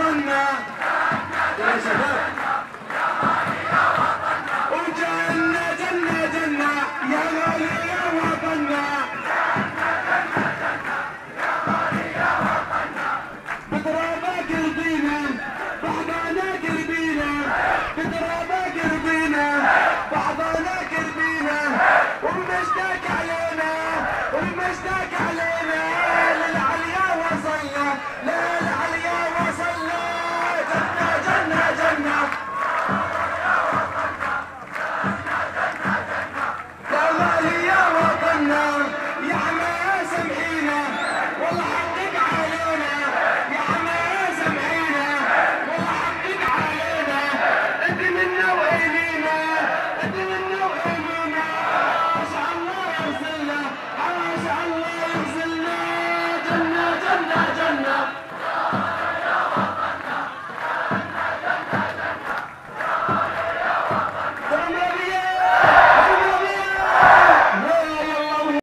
وطننا يا شباب وجنة جنة جنة يا غالي يا وطننا بترابك رضينا بحضان